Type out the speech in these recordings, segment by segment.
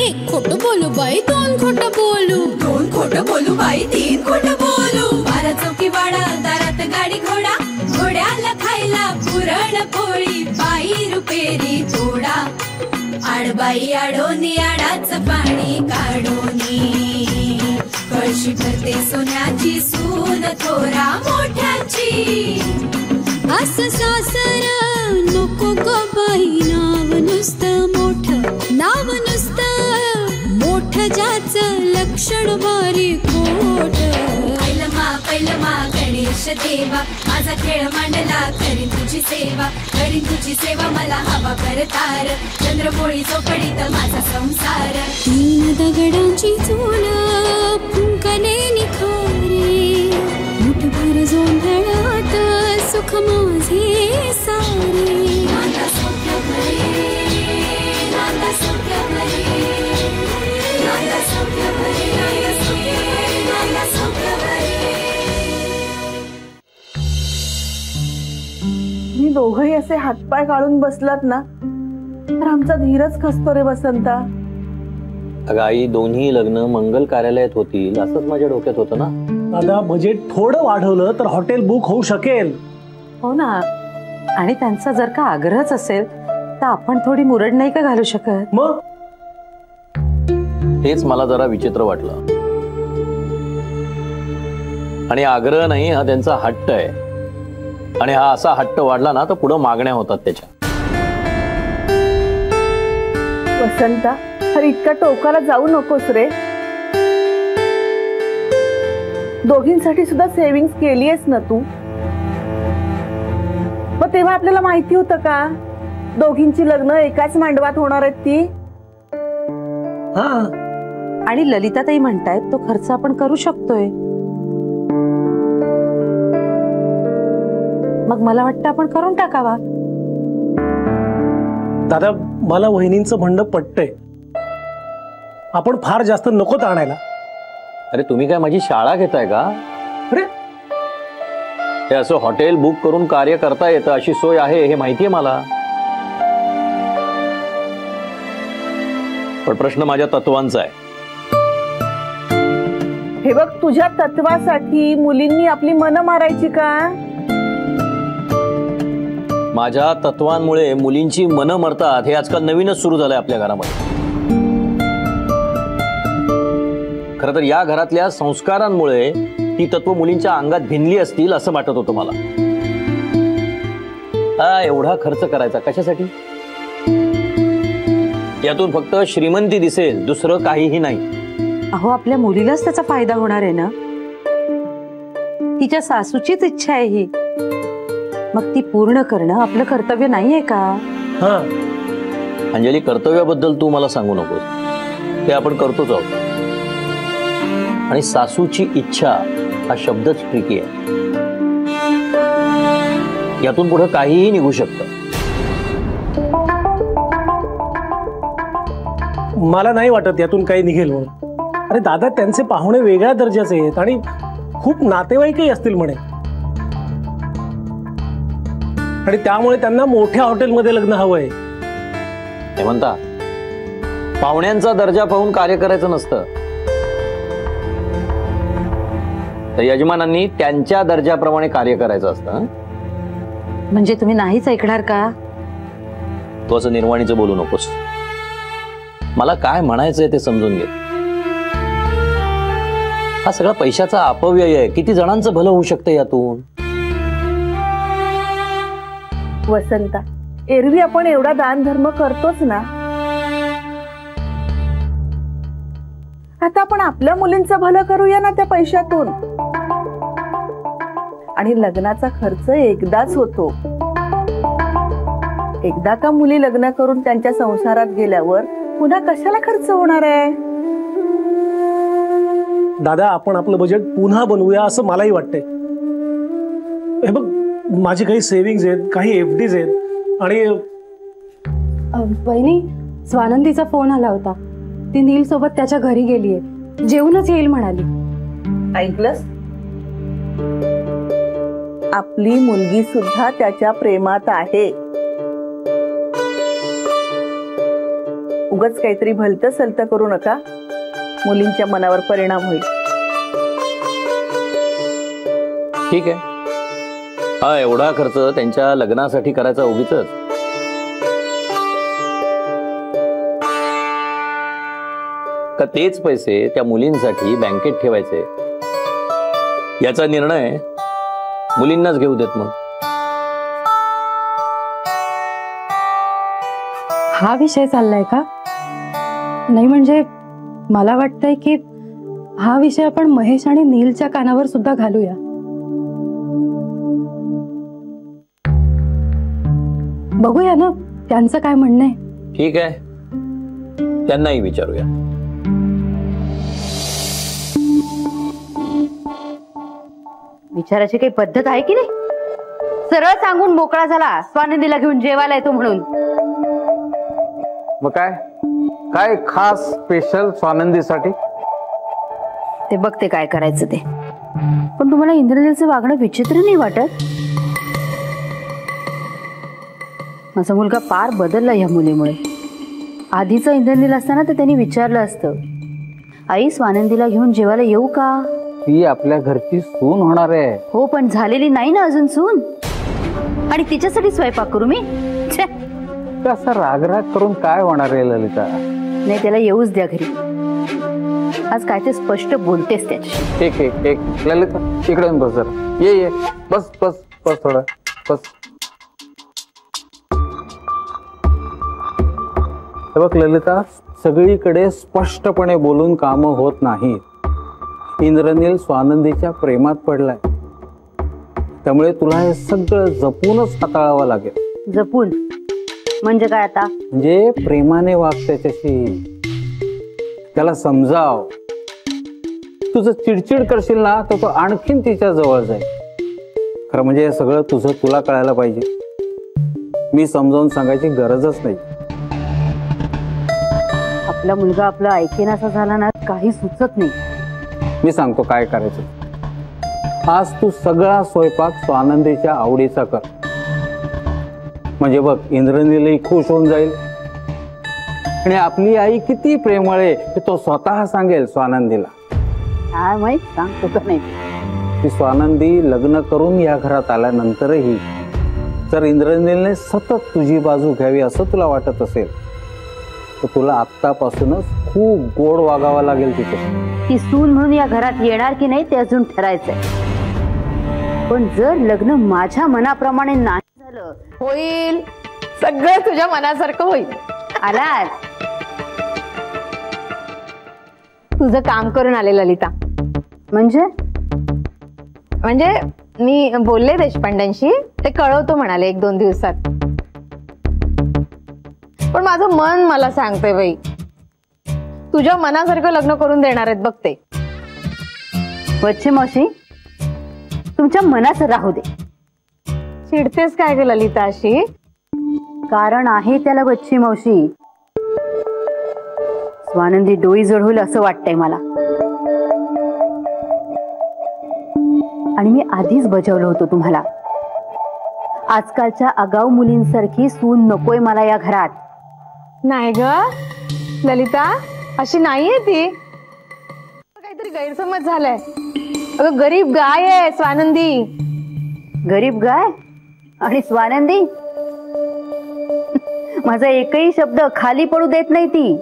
एक खोटं बोलू बाई दोन खोटं बोलू, दोन खोटं बोलू बाई तीन खोटं बोलू, 12 चौकी वाडा दारात गाडी घोडा, घोड्याला खायला पुरण पोळी, बाई रुपेरी थोडा, आडबाई आडोनी आडाचं पाणी काढोनी, कळशी भरते सोन्याची सून थोरा मोठ्याची, असं सासर नको ग बाई, नाव नुसतं मोठं, नाव नुसतं मोठं ज्याचं लक्षण भारी खोट, पैलमा गणेश देवा, माझा खेळ मांडला करीन तुझी सेवा, करीन तुझी सेवा मला हवा करतार, चंद्रपोळी चौकडीत माझा संसार, तीन दगडांची चूल फुंकले निखारे, मुठभर जोंधळात सुख माझे सारे, नांदा सौख्य भरे, नांदा सौख्य भरे, नांदा सौख्य भरे, नांदा सौख्य भरे. मी दोघही असे हातपाय काढून बसलात ना तर आमचा धीरच खसतो रे वसंता. अगं आई, दोन्ही लग्न मंगल कार्यालयात होतील असंच माझ्या डोक्यात होतं ना. दादा, बजेट थोडं वाढवलं तर हॉटेल बुक होऊ शकेल. हो ना, आणि त्यांचा जर का आग्रहच असेल तर आपण थोडी मुरड नाही का घालू शकत? मग तेच मला जरा विचित्र वाटलं. आणि आग्रह नाही, हा त्यांचा हट्ट आहे, आणि हा असा हट्ट वाढला ना तर पुढे मागण्या होतात त्याच्या. वसंता, अरे इतका टोकाला जाऊ नकोस रे. दोघींसाठी सुद्धा सेव्हिंग्स केलीयस ना तू. मग तेव्हा आपल्याला माहिती होतं का दोघींची लग्न एकाच मांडवात होणार आहेत ती? हा, आणि ललिताताई म्हणतायत तो खर्च आपण करू शकतोय. मग मला वाटतं आपण करून टाकावा. दादा, मला वहिनींचं म्हणणं पटतंय. आपण फार जास्त नको आणायला. अरे तुम्ही काय माझी शाळा घेताय का? अरे हे असं हॉटेल बुक करून कार्य करता येतं अशी सोय आहे हे माहितीये मला. पण प्रश्न माझ्या तत्वांचा आहे. हे बघ, तुझ्या तत्वासाठी मुलींनी आपली मनं मारायची का? माझ्या तत्वांमुळे मुलींची मनं मरतात हे आजकाल नवीनच सुरू झालंय आपल्या घरामध्ये. खरं तर या घरातल्या संस्कारांमुळे ती तत्व मुलींच्या अंगात भिनली असतील असं वाटत होतं मला. एवढा खर्च करायचा कशासाठी? यातून फक्त श्रीमंती दिसेल, दुसरं काहीही नाही. अहो, आपल्या मुलीलाच त्याचा फायदा होणार आहे ना. तिच्या सासूचीच इच्छा आहे ही, मग ती पूर्ण करणं आपलं कर्तव्य नाहीये का? हा अंजली, कर्तव्याबद्दल तू मला सांगू नकोस, ते आपण करतोच आहोत. आणि सासूची इच्छा हा शब्दच ट्रिकी आहे. यातून पुढे काहीही निघू शकतं. मला नाही वाटत यातून काही निघेल म्हणून. अरे दादा, त्यांचे पाहुणे वेगळ्या दर्जाचे आहेत आणि खूप नातेवाईकही असतील म्हणे, आणि त्यामुळे त्यांना मोठ्या हॉटेलमध्ये लग्न हवंय. हे म्हणता, पाहुण्यांचा दर्जा पाहून कार्य करायचं नसतं. तर यजमानांनी त्यांच्या दर्जाप्रमाणे कार्य करायचं असतं. म्हणजे तुम्ही नाहीच ऐकणार का? तू असं निर्वाणीचं बोलू नकोस. मला काय म्हणायचंय ते समजून घे. हा सगळा पैशाचा अपव्यय आहे. किती जणांचं भलं होऊ शकतं यातून. वसंता, एरवी आपण एवढा दान धर्म करतोच ना. आता आपण आपल्या मुलींचं भलं करूया ना त्या पैशातून. आणि लग्नाचा खर्च एकदाच होतो. एकदा का मुली लग्न करून त्यांच्या संसारात गेल्यावर पुन्हा कशाला खर्च होणार आहे? दादा, आपण आपलं बजेट पुन्हा बनवूया असं मलाही वाटतंय. हे बघ, माझी काही सेव्हिंग्ज आहेत, काही FDs आहेत. आणि बहिणी, स्वानंदीचा फोन आला होता. ती नील सोबत त्याच्या घरी गेलीये, जेवूनच येईल म्हणाली. ऐकलंस? आपली मुलगी सुद्धा त्याच्या प्रेमात आहे. उगाच काहीतरी भलतं सलतं करू नका, मुलींच्या मनावर परिणाम होईल. ठीक आहे, हा एवढा खर्च त्यांच्या लग्नासाठी करायचा उगीचच? का तेच पैसे त्या मुलींसाठी बँकेत ठेवायचे? याचा निर्णय मुलींनाच घेऊ देत. मग हा विषय चाललाय का? नाही म्हणजे मला वाटतंय की हा विषय आपण महेश आणि नीलच्या कानावर सुद्धा घालूया. बघूया ना त्यांचं काय म्हणणं आहे. ठीक आहे, त्यांनाही विचारूया. विचाराची काही पद्धत आहे की नाही? सरळ सांगून मोकळा झाला स्वानंदीला घेऊन जेवायला येतो म्हणून. मग काय काय खास स्पेशल स्वानंदीसाठी? ते बघते काय करायचं ते. पण तुम्हाला इंद्रनीलचं वागणं विचित्र नाही वाटत? माझा मुलगा पार बदलला या मुलीमुळे. आधीचं इंद्रनील असताना तर त्यांनी विचारलं असतं, आई स्वानंदीला घेऊन जेवायला येऊ का? ती आपल्या घरची सून होणार आहे. हो, पण झालेली नाही ना अजून सून. आणि तिच्यासाठी स्वयंपाक करू मी? असं रागराग करून काय होणार आहे ललिता? नाही, त्याला येऊच द्या घरी. आज काय ते स्पष्ट बोलतेस त्याच्याशी. एक ललिता इकडे बस जरा. ये बस बस बस थोडं बस. बघ ललिता, सगळीकडे स्पष्टपणे बोलून कामं होत नाहीत. इंद्रनील स्वानंदीच्या प्रेमात पडलाय, त्यामुळे तुला हे सगळं जपूनच हाताळावं लागेल. जपून म्हणजे काय? आता म्हणजे प्रेमाने वाग त्याच्याशी, त्याला समजाव. तुझं चिडचिड करशील ना तर तो आणखीन तिच्या जवळ जाईल. खरं म्हणजे हे सगळं तुला कळायला पाहिजे. मी समजावून सांगायची गरजच नाही. आपला मुलगा आपलं ऐकेनासा झाला ना, काही सुचत नाही. मी सांगतो काय करायचं. आज तू सगळा स्वयंपाक स्वानंदीच्या आवडीचा कर. म्हणजे बघ, इंद्रनीलही खुश होऊन जाईल आणि आपली आई किती प्रेमळ आहे हे तो स्वतः सांगेल स्वानंदीला. काय माहित, सांगतो का नाही. ती स्वानंदी लग्न करून या घरात आल्यानंतरही जर इंद्रनीलने सतत तुझी बाजू घ्यावी असं तुला वाटत असेल तर तुला आत्तापासूनच खूप गोड वागावं लागेल तिथे. ती सून म्हणून या घरात येणार की नाही ते अजून ठरायचंय. पण जर लग्न माझ्या मनाप्रमाणे नाही झालं, होईल सगळं तुझ्या मनासारखं होईल. आलात तुझं काम करून आले ललिता. म्हणजे मी बोलले देशपांड्यांशी, ते कळवतो म्हणाले 1-2 दिवसात. पण माझं मन मला सांगतंय बाई, तुझ्या मनासारखं लग्न करून देणार आहेत बघते. वच्छे मावशी, तुमच्या मनाचं राहू दे. चिडतेस काय ग ललिता अशी? कारण आहे त्याला वच्छी मावशी. स्वानंदी डोळी जळूल असं वाटतंय मला. आणि मी आधीच बजावलं होतं तुम्हाला, आजकालच्या आगाऊ मुलींसारखी सून नकोय मला या घरात. नाही ग ललिता, अशी नाहीये ती. काहीतरी गैरसमज झालाय. अगं गरीब गाय आहे स्वानंदी. गरीब गाय आणि स्वानंदी? माझा एकही शब्द खाली पडू देत नाही ती.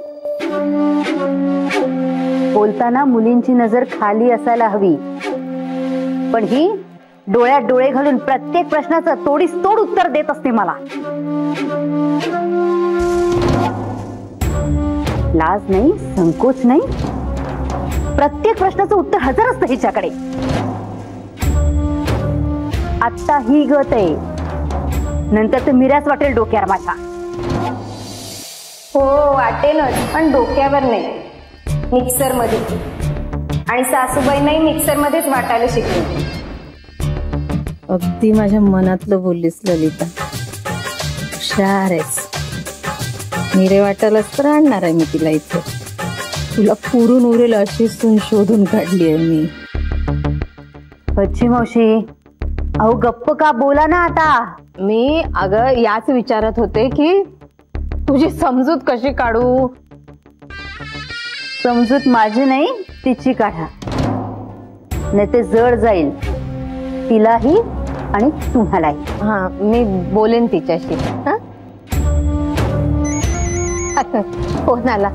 बोलताना मुलींची नजर खाली असायला हवी, पण ही डोळ्यात डोळे घालून प्रत्येक प्रश्नाचं तोडीस तोड उत्तर देत असते मला. लाज नाही, संकोच नाही. प्रत्येक प्रश्नाचं उत्तर हजर असतं हिच्याकडे. आता ही गत आहे, नंतर तर मिऱ्याच वाटेल डोक्यावर माझ्या. हो वाटेलच, पण डोक्यावर नाही, मिक्सर मध्ये. आणि सासूबाई नाही मिक्सर मध्येच वाटायला शिकली. अगदी माझ्या मनातलं बोललीस ललिता. हुशार आहेस. मिरे वाटायलाच तर आणणार आहे मी तिला इथे. तुला पुरून उरेल अशी सून शोधून काढली आहे मी. बच्ची मावशी, अहो गप्प का बोला ना आता. मी अगं याच विचारत होते की तुझी समजूत कशी काढू? समजूत माझी नाही तिची काढा, नाही ते जड जाईल तिलाही आणि तुम्हालाही. हा, मी बोलेन तिच्याशी. फोन आला.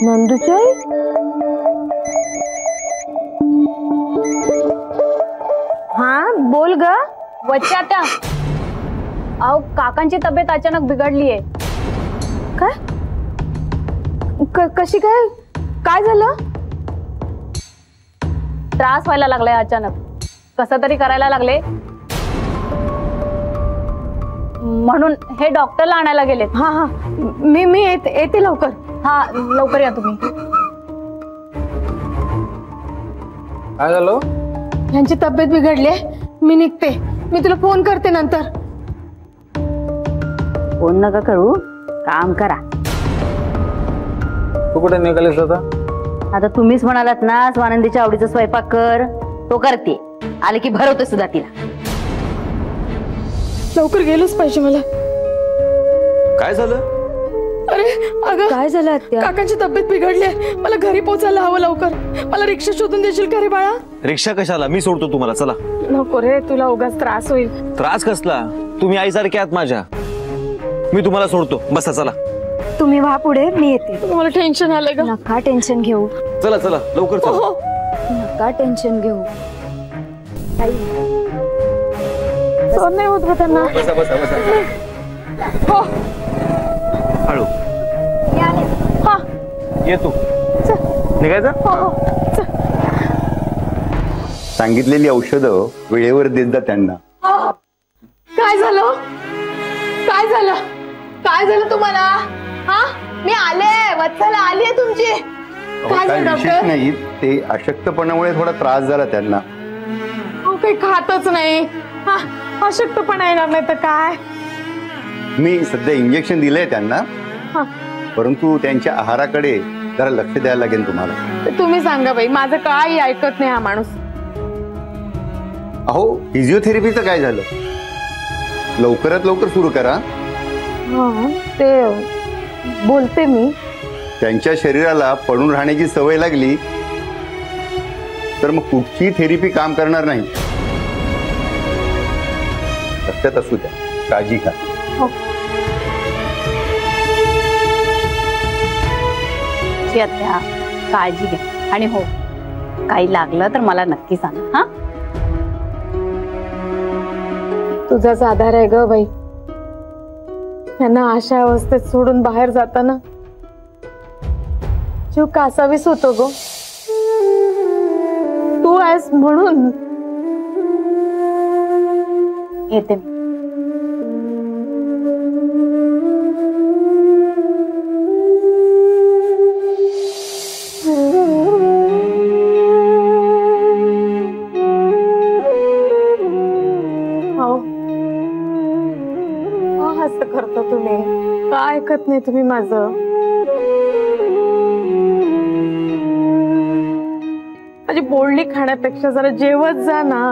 नंदूच्या हा बोल ग. वच्च्या त्या अहो काकांची तब्येत अचानक बिघडलीये. काय? कशी काय? काय झालं? त्रास व्हायला लागलाय अचानक, कसं तरी करायला लागले, म्हणून हे डॉक्टरला आणायला गेलेत. हा हा, मी येते लवकर. हा लवकर या तुम्ही. काय झालं? यांची तब्येत बिघडली, मी निघते. मी तुला फोन करते नंतर. फोन नका करू, काम करा. तू कुठे निघालीस आता? आता तुम्हीच म्हणालात ना स्वानंदीच्या आवडीचा स्वयंपाक कर, तो करते. आले की भरवते सुद्धा तिला. लवकर गेलोच पाहिजे मला. काय झालं? अरे अगं काय झालं आत्या? काकांची तब्येत बिघडली, मला घरी पोहोचायला हवं लवकर. मला रिक्षा शोधून देशील का रे बाळा? रिक्षा कशाला, मी सोडतो तुम्हाला. चला. नको रे, तुला उगाच त्रास होईल. त्रास कसला? तुम्ही आईसारखे आहात माझ्या, मी तुम्हाला सोडतो. बसा चला. तुम्ही व्हा पुढे, मी येते. मला टेन्शन आलंय ग. नका टेन्शन घेऊ. चला चला लवकर चला. नका टेन्शन घेऊ. सहन नाही होत त्यांना. बसा बसा बसा. हो हळू हा, ये तू. निघायचं? हो हो. सांगितलेली औषधं वेळेवर देत जा त्यांना. काय झालं? काय झालं? काय झालं तुम्हाला? हा, मी आले. वत्सला आली आहे तुमची. काय काय झालं विशेष डॉक्टर? नाही, ते अशक्तपणामुळे थोडा त्रास झाला त्यांना. काही खातच नाही. हा, अशक्तपणा येणार नाही तर काय? मी सध्या इंजेक्शन दिलंय त्यांना, हा, परंतु त्यांच्या आहाराकडे जरा लक्ष द्यायला लागेल तुम्हाला. तुम्ही सांगा बाई, माझं काही ऐकत नाही हा माणूस. अहो, फिजिओथेरपीचं काय झालं? लवकरात लवकर सुरू करा. हा, ते बोलते मी. त्यांच्या शरीराला पडून राहण्याची सवय लागली तर मग कुठची थेरपी काम करणार नाही. लक्षात असू द्या, काळजी घ्या. हो. आत्या काळजी घ्या, आणि हो काही लागलं तर मला नक्की सांगा. हा, तुझाच आधार आहे ग बाई. त्यांना अशा अवस्थेत सोडून बाहेर जाताना जीव कासावीस होतो ग. तू आहेस म्हणून. येते मी. असं करता तुम्ही? काय ऐकत नाही तुम्ही माझं? माझी बोलणी खाण्यापेक्षा जरा जेवत जा ना.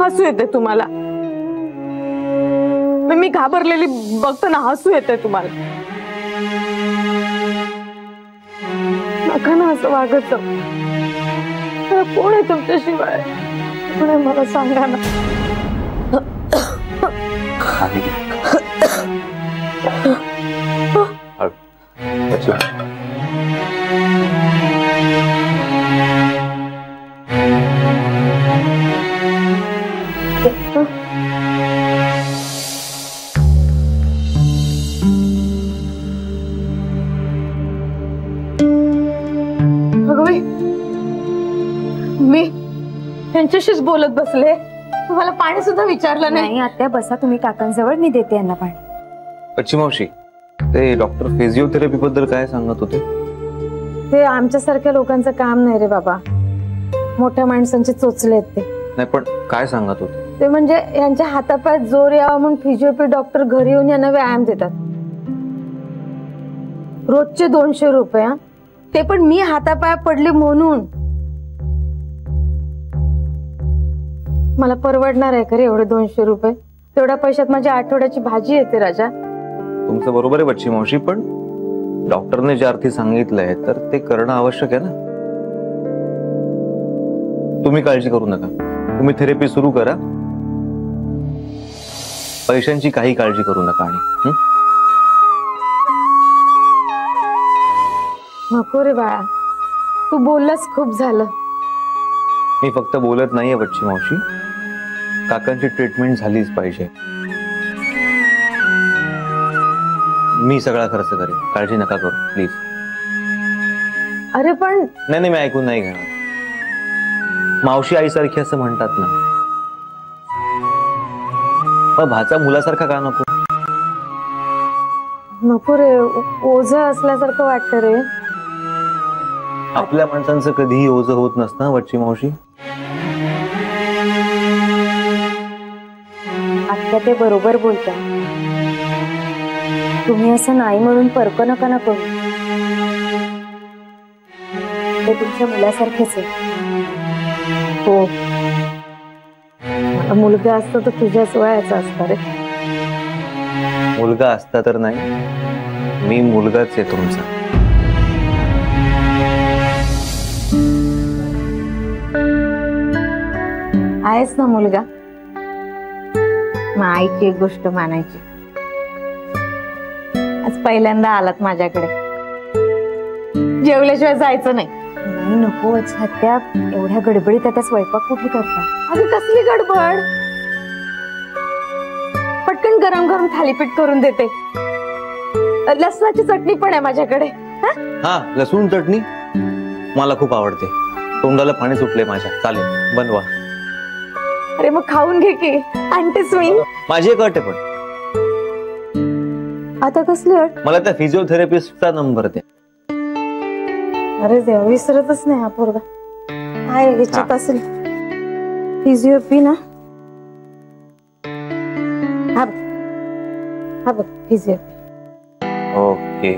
हसू येते तुम्हाला. मी घाबरलेली बघतो ना, हसू येते तुम्हाला. नका ना असं वागत जाऊ. कोण आहे तुमच्याशिवाय? मला सांगा ना. अगं मी त्यांच्याशीच बोलत बसले, तुम्हाला पाणी सुद्धा विचारलं नाही. आत्या बसा तुम्ही काकांजवळ, मी देते यांना पाणी. अच्छी मावशी, ते डॉक्टर फिजिओथेरपी बद्दल काय सांगत होते? ते आमच्यासारख्या लोकांचं काम नाही रे बाबा. मोठ्या माणसांचे चोचले आहेत ते. नाही पण काय सांगत होते? ते म्हणजे यांच्या हातापायात जोर यावा म्हणून फिजिओथेरपी डॉक्टर घरी येऊन यांना व्यायाम देतात. रोजचे 200 रुपये. ते पण मी हातापाया पडले म्हणून. मला परवडणार आहे का रे एवढे 200 रुपये? तेवढ्या पैशात माझी आठवड्याची भाजी येते राजा. तुमचं बरोबर आहे बच्ची मावशी, पण डॉक्टरने ज्या अर्थी सांगितलंय तर ते करणं आवश्यक आहे ना. तुम्ही काळजी करू नका, तुम्ही थेरपी सुरू करा, पैशांची काही काळजी करू नका. आणि नको रे बाळा, तू बोललास खूप झालं. मी फक्त बोलत नाहीये बच्ची मावशी, काकांची ट्रीटमेंट झालीच पाहिजे. मी सगळा खर्च करेन, काळजी नका करू प्लीज. अरे पण नाही, मी ऐकून नाही घेणार. मावशी आईसारखी असं म्हणतात ना, मग भाचा मुलासारखा का नको? नको रे, ओझं असल्यासारखं वाटतं रे. आपल्या माणसांचं कधीही ओझं होत नसतं बच्ची मावशी. आता ते बरोबर बोलता. तुम्ही असं नाही म्हणून परक नका ना करू. ते तुमच्या मुलासारखेच आहे. हो, मला मुलगा असता तर तुझ्याच वयाचा असता रे. मुलगा असता तर नाही, मी मुलगाच आहे तुमचा. आहेस ना मुलगा. मग आईची एक गोष्ट मानायची, आज पहिल्यांदा आलात माझ्याकडे. जेवल्याशिवाय जायचं नाही. नाही नको हत्या, एवढ्या गडबडीत आता स्वयंपाक कुठे करता? अगं कसली गडबड, पटकन गरम गरम थालीपीठ करून देते. लसणाची चटणी पण आहे माझ्याकडे. हा, लसूण चटणी मला खूप आवडते. तोंडाला पाणी सुटले माझ्या. चालेल, बनवा. अरे मग खाऊन घे की. आणतेस मी. माझी एक अट आहे. पण आता कसली अट? मला त्या फिजिओथेरपिस्टचा नंबर द्या. अरे देवा, विसरतच नाही हा पोरगा. काय विचारत असेल? फिजिओपी ना. हा बघ फिजिओपी. ओके,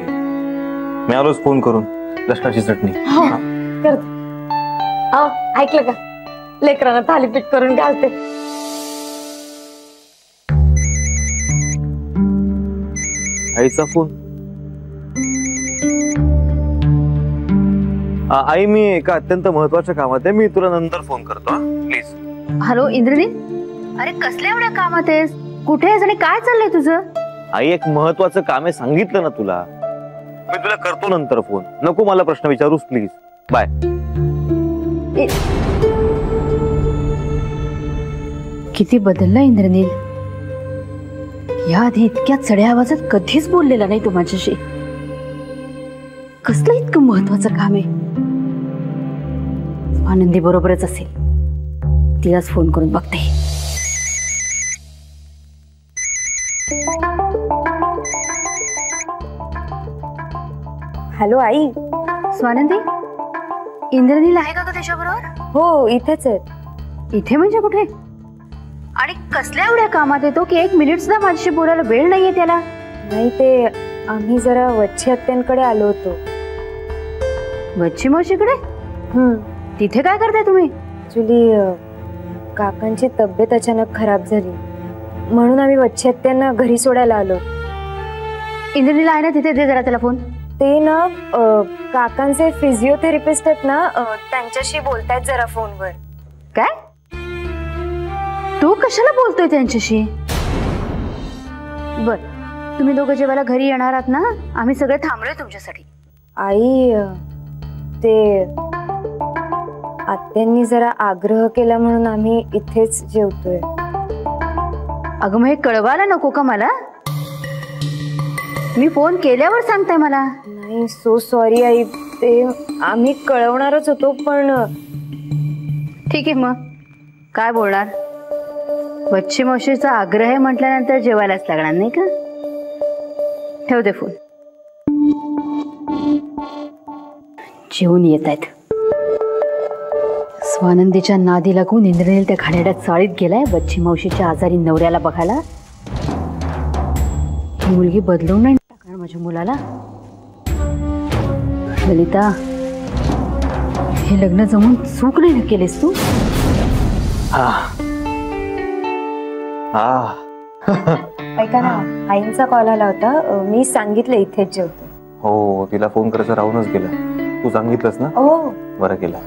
मी आलोच फोन करून. लसणाची चटणी करते. ऐकलं का, लेकरांना थालीपीठ करून घालते. आईचा फोन. आई, मी एका अत्यंत महत्वाच्या कामात आहे. मी तुला नंतर फोन करतो प्लीज. हॅलो इंद्रनील, अरे कसल्या एवढ्या कामात आहेस? कुठे आहेस आणि काय चाललंय तुझं? आई, एक महत्वाचं काम आहे, सांगितलं ना तुला. मी तुला करतो नंतर फोन. नको मला प्रश्न विचारूस प्लीज. बाय. किती बदलला इंद्रनील. याआधी इतक्या चढ्या आवाजात कधीच बोललेला नाही तू माझ्याशी. कसलं इतकं महत्वाचं काम आहे? आनंदी बरोबरच असेल, तिलाच फोन करून बघते. हॅलो आई. स्वानंदी, इंद्रनील आहे का त्याच्याबरोबर? हो, इथेच आहे. इथे म्हणजे कुठे? आणि कसल्या एवढ्या कामात येतो की 1 मिनिट सुद्धा माझ्याशी बोलायला वेळ नाहीये त्याला? नाही, ते आम्ही जरा वच्छी आत्यांकडे आलो होतो. वच्छी मावशीकडे? तिथे काय करताय तुम्ही? ऍक्च्युली काकांची तब्येत अचानक खराब झाली, म्हणून आम्ही वच्छी आत्यांना घरी सोडायला आलो. इंद्रनील आहे ना तिथे? दे जरा त्याला फोन. ते ना काकांचे फिजिओथेरपिस्ट आहेत ना, त्यांच्याशी बोलतायत जरा फोनवर. काय? तू कशाला बोलतोय त्यांच्याशी? बर, तुम्ही दोघं जेवायला घरी येणार आहात ना? आम्ही सगळे थांबलोय तुमच्यासाठी. आई, ते आत्यांनी जरा आग्रह केला म्हणून आम्ही इथेच जेवतोय. अगं मग हे कळवायला नको का मला? मी फोन केल्यावर सांगताय मला. नाही, सो सॉरी आई, ते आम्ही कळवणारच होतो पण. ठीक आहे, मग काय बोलणार? वच्छी मावशीचा आग्रह आहे म्हटल्यानंतर जेवायलाच लागणार नाही का? ठेवते फोन. जेवून येत आहेत. स्वानंदीच्या नादी लागून इंद्रनील त्या घाणेरड्या चाळीत गेलाय वच्छी मावशीच्या आजारी नवऱ्याला बघायला. ही मुलगी बदलून नाही टाकणार माझ्या मुलाला. ललिता, हे लग्न जमून चूक नाही केलीस तू? हा ऐका ना, आईंचा कॉल आला होता, मी सांगितलं इथेच जेवतो. हो, तिला फोन करायचं राहूनच गेलं. तू सांगितलंस ना? हो. बरं केलं.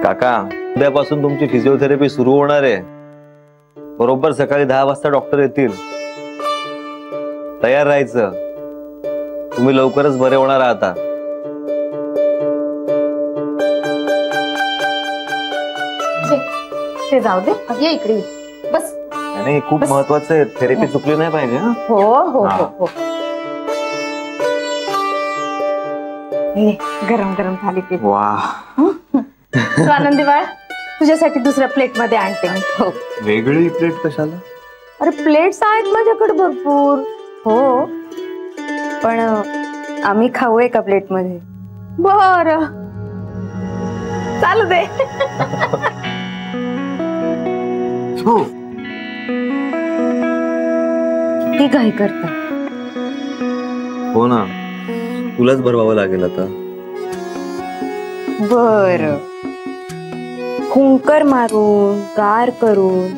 काका, उद्यापासून तुमची फिजिओथेरपी सुरू होणार आहे. बरोबर सकाळी 10 वाजता डॉक्टर येतील. तयार राहायचं. तुम्ही लवकरच बरे होणार आहात. ते जाऊ दे, ये इकडे बस. आणि खूप महत्वाचं आहे, थेरपी चुकली नाही पाहिजे. हो हो हो हो. गरम गरम थालीपीठ. वा, आनंदी बाळ, तुझ्यासाठी दुसऱ्या प्लेट मध्ये आणते मी. हो. वेगळी प्लेट कशाला? अरे प्लेट्स आहेत माझ्याकडे भरपूर. हो, पण आम्ही खाऊ एका प्लेट मध्ये. बर, चालू दे. किती घाई करता. हो ना, तुलाच भरवावं लागेल आता. बर, कुंकर मारून गार करून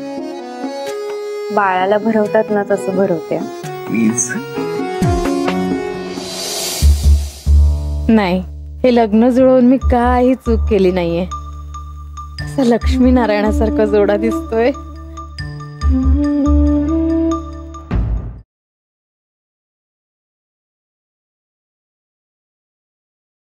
बाळाला भरवतात ना, तसं भरवते. प्लीज. नाही, हे लग्न जुळवून मी काही चूक केली नाहीये. असं लक्ष्मी नारायणासारखा जोडा दिसतोय.